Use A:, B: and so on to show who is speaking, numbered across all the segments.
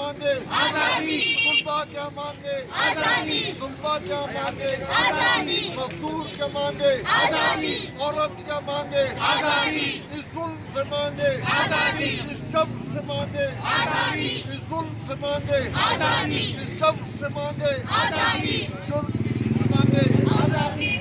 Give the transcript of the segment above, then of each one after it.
A: मांगे आजादी, तुलबा क्या मांगे आजादी, तुलबा क्या मांगे आजादी, मजदूर क्या मांगे आजादी, औरत क्या मांगे आजादी, इस जुल्म से मांगे आजादी, इस जब्र से मांगे आजादी, इस जुल्म से मांगे आजादी, इस जब्र से मांगे आजादी, जुल्म से मांगे आजादी।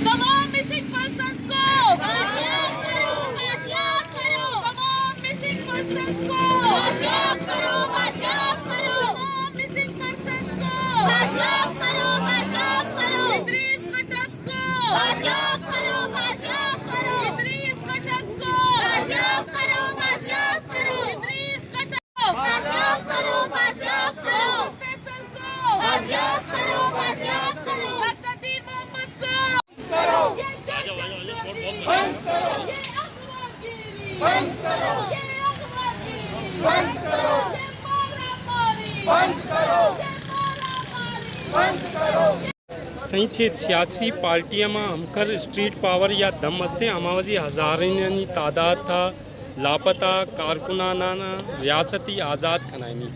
B: तमाम मिसिंग पर्सन्स को बाजियाब करो, बाजियाब करो। तमाम मिसिंग पर्सन्स को बाजियाब करो, बाजियाब करो। तमाम मिसिंग पर्सन्स को बाजियाब करो, बाजियाब करो। इदरीस खटक को बाजियाब करो, बाजियाब करो। इदरीस खटक को बाजियाब करो, बाजियाब करो। इदरीस खटक को बाजियाब करो, बाजियाब करो। फैसल को बाजियाब करो, बाजियाब करो। डॉक्टर दीन मोहम्मद को करो, बंद करो, ये अगवागिरी बंद करो, ये अगवागिरी बंद करो, ये मारामारी बंद करो, ये मारामारी बंद करो।
C: सही छे सियासी पार्टियां में हमकर स्ट्रीट पावर या दम हस्ते अमावजी हजारानी तादाद था लापता कारकुनाना रियासती आज़ाद खनाइनी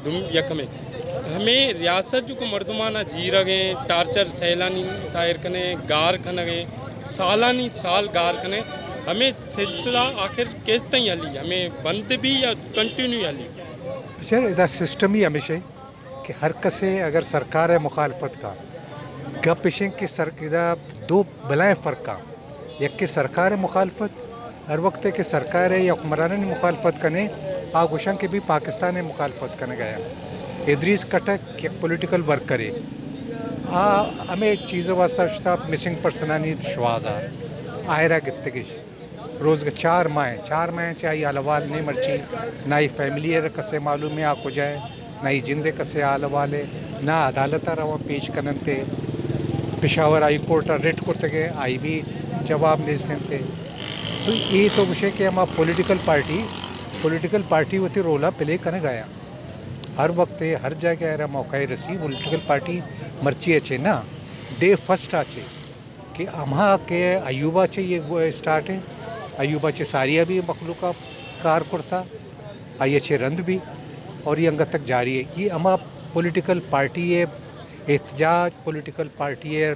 C: दुम यक में हमें रियासत जो को मर्दमाना जी रगे टार्चर सैलानी तायर कने गार खन गए सालानी साल गार कने हमें सिलसिला आखिर किस तई हली हमें बंद भी या कंटिन्यू हली
D: सर इधर सिस्टम ही हमेशा कि हर कसे अगर सरकार है मुखालफत का गप पेशें कि सर इधर दो बलाएँ फ़र्क का एक कि सरकार है मुखालफत हर वक्त है कि सरकार है या हुक्मरान ने मुखालफत करने आगोशा के भी पाकिस्तान ने मुखालफत करने गया इदरीस कटक एक पॉलिटिकल वर्कर है हमें चीज़ों वास्ता मिसिंग पर्सनानी शवाजा आयरा गितगिश रोज़ 4 माह चाहिए अलवाल नहीं मर्ची ना ही फैमिली कसे मालूम है आको जाए ना ही जिंदे कसे आलवाले ना अदालत रवा पेश करनते पेशावर हाई कोर्ट रेट करते गए आई भी जवाब नहीं देते तो ये तो विषय कि हम पॉलिटिकल पार्टी होती रोला प्ले करने गया हर वक्त हर जगह रहा मौका रसी पॉलिटिकल पार्टी मर्ची अच्छे ना डे फर्स्ट आचे कि अम्हा के अयूबा चे ये स्टार्ट है अयूबा चे सारिया भी मखलूका कार करता आई अच्छे रंद भी और ये अंग तक जारी है ये अम्हा पॉलिटिकल पार्टी है एहतजाज पॉलिटिकल पार्टी है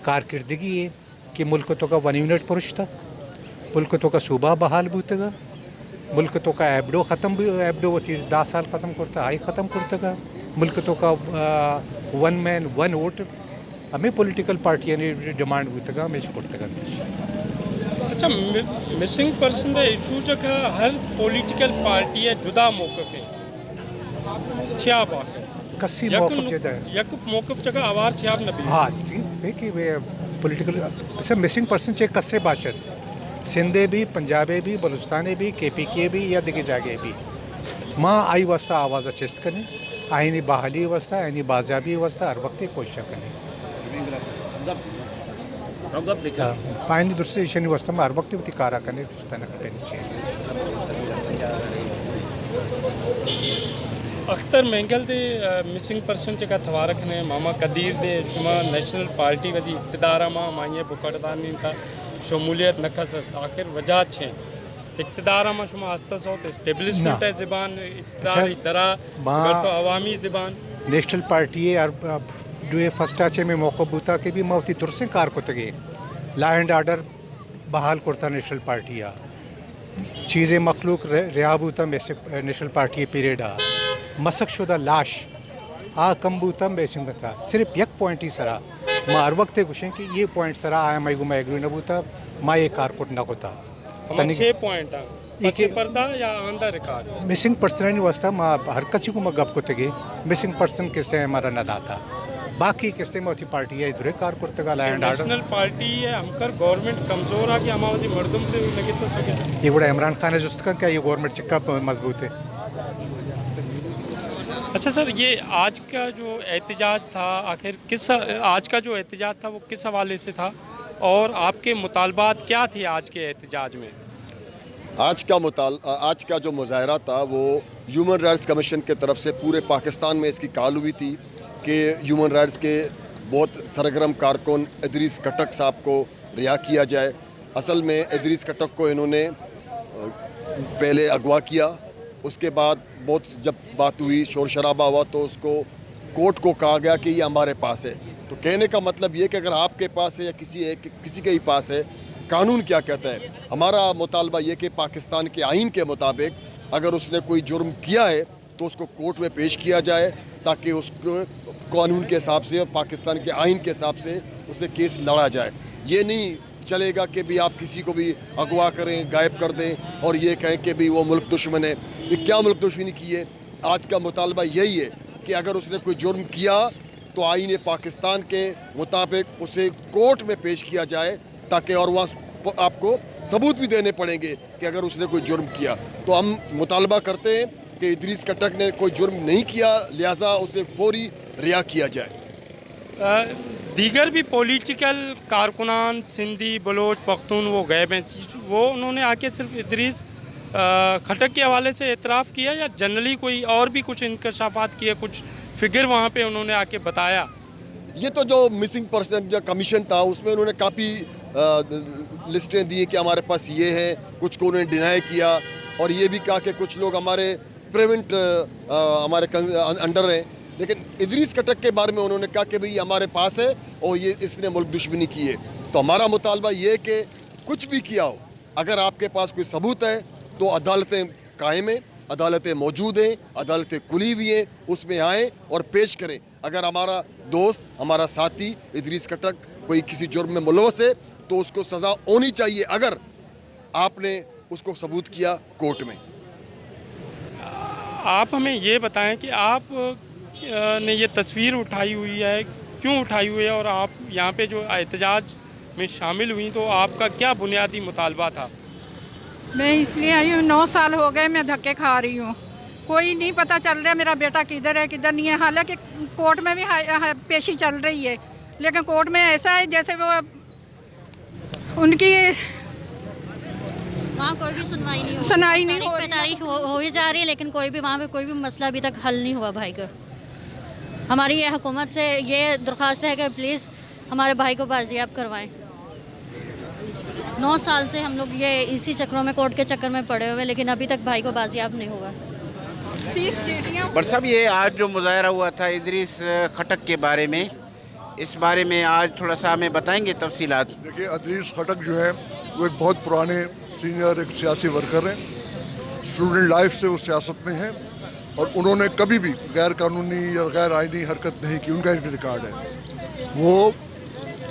D: कारकिर्दगी है कि मुल्क तो का 1 यूनिट पुरुष था मुल्क तो का सूबा बहाल बूतेगा मुल्क तो का एबडो ख़त्म भी एबडो वो 10 साल ख़त्म करता हाई ख़त्म करतेगा मुल्क तो का 1 मैन 1 वोट हमें पॉलिटिकल पार्टियाँ ने डिमांड बूतेगा हमें करतेगा
C: अच्छा मिसिंग पर्सन का इशू जगह हर पॉलिटिकल पार्टी है जुदा मौक़िफ़ है क्या बात है
D: कसी मौक़िफ़ जदा है
C: यक मौक़िफ़ जगह आवार छाप न भी
D: हाँ जी कि वे पॉलिटिकल से मिसिंग पर्सन चे कस्से बाशद सिंधे भी पंजाबे भी बलूचिस्तानी भी KPK भी या दिखे जागे भी माँ आई वस्ता आवाज़ चेस्ट करें आईनी बहाली वस्ता आईनी बाजाबी वस्ता हर वक्त कोशिश करें पानी दूसरे ईशानी वस्ता में हर वक्त वो कारा करने
C: अख्तर महंगल दे मिसिंग पर्सन जगह थवारक ने मामा कदीर दे शुमा नेशनल पार्टी वजी इक़्तिदार माँ माइए बुकड़दानी था शमूलियत नखस आखिर वजह छे इक़्तिदार में शुमा हस्तस हो तो स्टेबलिशमेंट है ज़बान इक़्तिदार दरा तो अवामी ज़बान
D: नेशनल पार्टी है और जो फर्स्ट आचे में मौका बूता के भी मौती तुरसे कार को तगे लॉ एंड ऑर्डर बहाल करता नेशनल पार्टी आ चीज़ें मखलूक रिया बूता वैसे नेशनल पार्टी पीरियड आ मसक शुदा लाश आ कम बूता वैसे था सिर्फ एक पॉइंट ही सरा माँ हर वक्त गुशें कि ये पॉइंट सरा आया मैं गुमा एग्री न बूता माँ ये कारकुट न होता
C: 6 पॉइंट एक पर्दा या अंदर रिकॉर्ड
D: मिसिंग पर्सन वास्ता माँ हर किसी को मैं गप को तगे मिसिंग पर्सन किससे हमारा न दाता बाकी किस्ते में पार्टी है इधर कार करते का लैंड आर्डर
C: नेशनल पार्टी है हमकर गवर्नमेंट कमजोर आ कि हमारी मर्दम पे लगे तो सके
D: ये बड़ा इमरान खान है जुस्त का क्या ये गवर्नमेंट चिक्का मजबूत है।
C: अच्छा सर ये आज का जो एहतजाज था आखिर किस आज का जो एहतजाज था वो किस हवाले से था और आपके मुतालबात क्या थे आज के एहतजाज में?
E: आज का जो मुजाहरा था वो ह्यूमन राइट्स कमीशन के तरफ से पूरे पाकिस्तान में इसकी कॉल हुई थी कि ह्यूमन राइट्स के बहुत सरगर्म कारकुन इदरीस कटक साहब को रिहा किया जाए। असल में इदरीस कटक को इन्होंने पहले अगवा किया, उसके बाद बहुत जब बात हुई, शोर शराबा हुआ, तो उसको कोर्ट को कहा गया कि ये हमारे पास है। तो कहने का मतलब ये कि अगर आपके पास है या किसी के ही पास है, कानून क्या कहता है? हमारा मुतालबा ये कि पाकिस्तान के आइन के मुताबिक अगर उसने कोई जुर्म किया है तो उसको कोर्ट में पेश किया जाए, ताकि उसको कानून के हिसाब से और पाकिस्तान के आइन के हिसाब से उसे केस लड़ा जाए। ये नहीं चलेगा कि भी आप किसी को भी अगवा करें, गायब कर दें और ये कहें कि भी वो मुल्क दुश्मन है। ये क्या मुल्क दुश्मनी की है? आज का मुतालबा यही है कि अगर उसने कोई जुर्म किया तो आईन पाकिस्तान के मुताबिक उसे कोर्ट में पेश किया जाए, ताकि और वहाँ आपको सबूत भी देने पड़ेंगे कि अगर उसने कोई जुर्म किया। तो हम मुतालबा करते हैं कि इदरीस कटक ने कोई जुर्म नहीं किया, लिहाजा उसे फौरी रिहा किया जाए।
C: दीगर भी पॉलिटिकल कारकुनान सिंधी, बलोच, पख्तून वो गैब हैं, वो उन्होंने आके सिर्फ इदरीस खटक के हवाले से एतराफ़ किया या जनरली कोई और भी कुछ इंकशाफात किए, कुछ फिगर वहाँ पे उन्होंने आके बताया?
E: ये तो जो मिसिंग पर्सन जो कमीशन था उसमें उन्होंने काफ़ी लिस्टें दी कि हमारे पास ये है, कुछ को उन्होंने डिनाई किया और ये भी कहा कि कुछ लोग हमारे प्रिवेंट हमारे अंडर हैं। लेकिन इदरीस कटक के बारे में उन्होंने कहा कि भाई हमारे पास है और ये इसने मुल्क दुश्मनी की है। तो हमारा मुतालबा ये है कि कुछ भी किया हो, अगर आपके पास कोई सबूत है तो अदालतें कायम हैं, अदालतें मौजूद हैं, अदालतें खुली हुई हैं, उसमें आएँ और पेश करें। अगर हमारा दोस्त, हमारा साथी इदरीस कटक कोई किसी जुर्म में मुलवस है तो उसको सज़ा होनी चाहिए, अगर आपने उसको सबूत किया कोर्ट में।
C: आप हमें ये बताएं कि आप ने ये तस्वीर उठाई हुई है, क्यों उठाई हुई है, और आप यहाँ पे जो एहतजाज में शामिल हुई तो आपका क्या बुनियादी मुतालबा था?
F: मैं इसलिए आई हूँ, 9 साल हो गए मैं धक्के खा रही हूँ, कोई नहीं पता चल रहा मेरा बेटा किधर है किधर नहीं है। हालांकि कोर्ट में भी पेशी चल रही है, लेकिन कोर्ट में ऐसा है जैसे वो उनकी
G: वहाँ कोई भी सुनवाई नहीं हो,
F: सुनाई नहीं हो,
G: तारीख हो ही जा रही है, लेकिन कोई भी वहाँ पे कोई भी मसला अभी तक हल नहीं हुआ भाई का। हमारी ये हुकूमत से ये दरख्वास्त है कि प्लीज़ हमारे भाई को बाजियाब करवाएं। 9 साल से हम लोग ये इसी चक्रों में, कोर्ट के चक्कर में पड़े हुए, लेकिन अभी तक भाई को बाजियाब नहीं हुआ।
F: 30 चीटियाँ।
H: बट सब ये आज जो मुजाहरा हुआ था इदरीस खटक के बारे में, इस बारे में आज थोड़ा सा हमें बताएंगे तफसीलात?
A: देखिए, इदरीस खटक जो है वो एक बहुत पुराने सीनियर एक सियासी वर्कर हैं, स्टूडेंट लाइफ से वो सियासत में हैं और उन्होंने कभी भी गैर कानूनी या गैर आइनी हरकत नहीं की, उनका एक रिकॉर्ड है। वो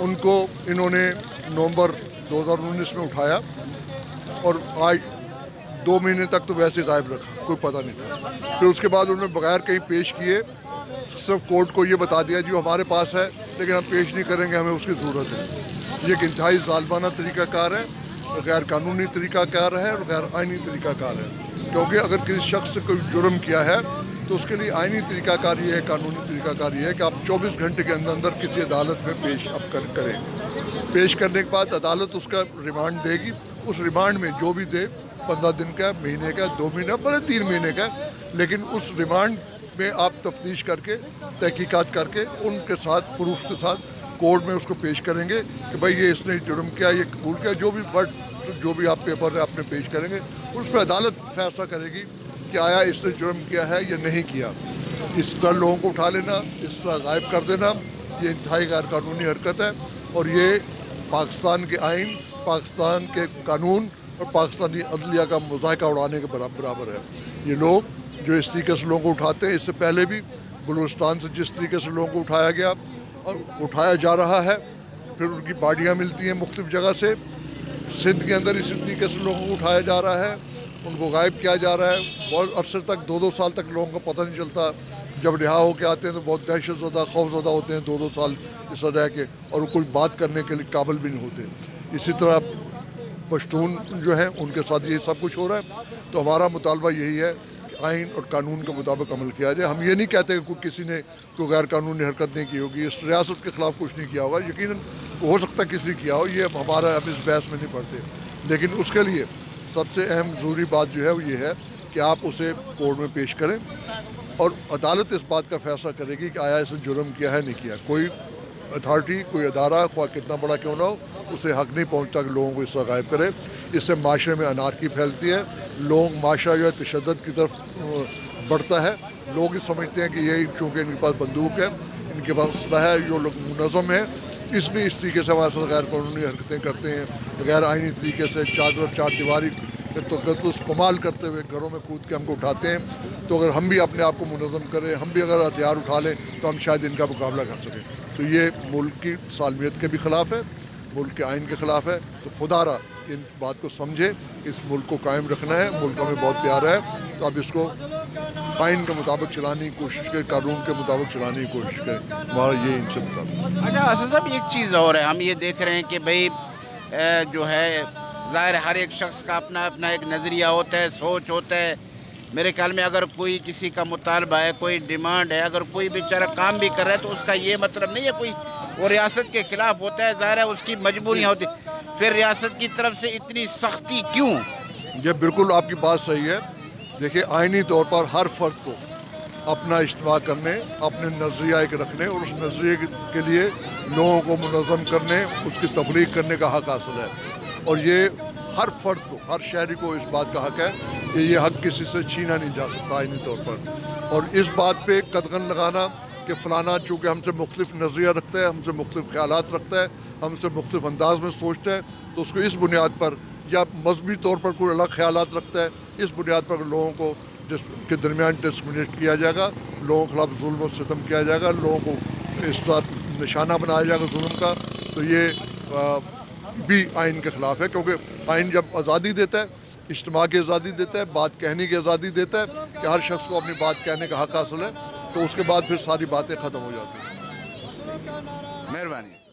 A: उनको इन्होंने नवंबर 2019 में उठाया और आज 2 महीने तक तो वैसे गायब रखा, कोई पता नहीं था। फिर उसके बाद उन्होंने बगैर कहीं पेश किए सिर्फ कोर्ट को ये बता दिया जी वो हमारे पास है, लेकिन हम पेश नहीं करेंगे, हमें उसकी ज़रूरत है। ये एक इंतहाई ज़ालिमाना तरीक़ाकार है, गैर कानूनी तरीक़ाकार है और गैर आइनी तरीक़ाकार है। क्योंकि अगर किसी शख्स से कोई जुर्म किया है तो उसके लिए आइनी तरीक़ाकार ये है, कानूनी तरीक़ाकार ये है कि आप 24 घंटे के अंदर अंदर किसी अदालत में पेश करें। पेश करने के बाद अदालत उसका रिमांड देगी, उस रिमांड में जो भी दे, 15 दिन का, महीने का, 2 महीने, भले 3 महीने का, लेकिन उस रिमांड में आप तफ्तीश करके, तहकीकात करके, उनके साथ प्रूफ के साथ कोर्ट में उसको पेश करेंगे कि भाई ये इसने जुर्म किया, ये कबूल किया, जो भी वर्ड, जो भी आप पेपर है आपने पेश करेंगे, उस पर अदालत फैसला करेगी कि आया इसने जुर्म किया है या नहीं किया। इस तरह लोगों को उठा लेना, इस तरह गायब कर देना, ये इंतहाई गैर कानूनी हरकत है और ये पाकिस्तान के आइन, पाकिस्तान के कानून और पाकिस्तानी अदलिया का मजायका उड़ाने के बराबर है। ये लोग जो इस तरीके से लोगों को उठाते हैं, इससे पहले भी बलूचिस्तान से जिस तरीके से लोगों को उठाया गया और उठाया जा रहा है, फिर उनकी बाडियाँ मिलती हैं मुख्तलिफ़ जगह से, सिंध के अंदर इसी तरीके से लोगों को उठाया जा रहा है, उनको गायब किया जा रहा है। बहुत अरसे तक, 2-2 साल तक लोगों को पता नहीं चलता, जब रिहा होकर आते हैं तो बहुत दहशतज़दा, खौफज़दा होते हैं, 2-2 साल इस तरह के, और वो कोई बात करने के लिए काबिल भी नहीं होते। इसी तरह पश्तून जो हैं उनके साथ ये सब कुछ हो रहा है। तो हमारा मुतालबा यही है कि आइन और कानून के मुताबिक अमल किया जाए। हम ये नहीं कहते कि किसी ने कोई गैर कानूनी हरकत नहीं की होगी, इस रियासत के ख़िलाफ़ कुछ नहीं किया होगा, यकीनन हो सकता है किसी किया हो, ये हमारा अब इस बहस में नहीं पड़ते। लेकिन उसके लिए सबसे अहम ज़रूरी बात जो है वो ये है कि आप उसे कोर्ट में पेश करें और अदालत इस बात का फ़ैसला करेगी कि आया इसने जुर्म किया है नहीं किया। कोई अथॉरिटी, कोई अदारा, ख्वाह कितना बड़ा क्यों ना हो, उसे हक नहीं पहुंचता कि लोगों को इससे गायब करे। इससे माशरे में अनारकी फैलती है, लोग माशरा जो है तशद्दुद की तरफ बढ़ता है। लोग ये समझते हैं कि ये चूँकि इनके पास बंदूक है, इनके पास असला है, जो लोग मुनज़्ज़म है, इसलिए इस तरीके से हमारे साथ गैर कानूनी हरकतें करते हैं, गैर आइनी तरीके से चादर और चार दीवारी तो इस्तेमाल करते हुए घरों में कूद के हमको उठाते हैं। तो अगर हम भी अपने आप को मुनज़्ज़म करें, हम भी अगर हथियार उठा लें तो हम शायद इनका मुकाबला कर सकें। तो ये मुल्क की सालमियत के भी ख़िलाफ़ है, मुल्क के आइन के ख़िलाफ़ है। तो खुदारा इन बात को समझे, इस मुल्क को कायम रखना है, मुल्क हमें बहुत प्यारा है, तो अब इसको आइन के मुताबिक चलाने की कोशिश करें, कानून के मुताबिक चलाने की कोशिश करें। हमारा ये इनसे मुताबिक।
H: अच्छा असद साहब, एक चीज़ और है, हम ये देख रहे हैं कि भाई जो है ज़ाहिर हर एक शख्स का अपना अपना एक नज़रिया होता है, सोच होता है। मेरे ख्याल में अगर कोई किसी का मुतालबा है, कोई डिमांड है, अगर कोई बेचारा काम भी कर रहा है तो उसका ये मतलब नहीं है कोई वो रियासत के ख़िलाफ़ होता है, ज़ाहिर है उसकी मजबूरियाँ होती। फिर रियासत की तरफ से इतनी सख्ती क्यों?
A: ये बिल्कुल आपकी बात सही है। देखिए, आइनी तौर पर हर फर्द को अपना इज्तिमा करने, अपने नज़रिया एक रखने और उस नज़रिए के लिए लोगों को मुनज़्ज़म करने, उसकी तबलीग करने का हक़ हासिल है। और ये हर फर्द को, हर शहरी को इस बात का हक़ है कि ये हक़ किसी से छीना नहीं जा सकता आइनी तौर पर। और इस बात पे कदगन लगाना कि फ़लाना चूँकि हमसे मुख्तलिफ नज़रिया रखता है, हमसे मुख्तलिफ ख़यालात रखता है, हमसे मुख्तलिफ अंदाज में सोचता है, तो उसको इस बुनियाद पर या मजहबी तौर पर कोई अलग ख़यालात रखता है, इस बुनियाद पर लोगों को के दरमियान डिस्क्रिमिनेट किया जाएगा, लोगों के खिलाफ जुल्म और सितम किया जाएगा, लोगों को इस तरह निशाना बनाया जाएगा जुल्म का। तो ये भी आइन के ख़िलाफ़ है, क्योंकि आइन जब आज़ादी देता है, इज्तिमा की आज़ादी देता है, बात कहने की आज़ादी देता है कि हर शख्स को अपनी बात कहने का हक़ हासिल है, तो उसके बाद फिर सारी बातें ख़त्म हो जाती हैं।
H: मेहरबानी।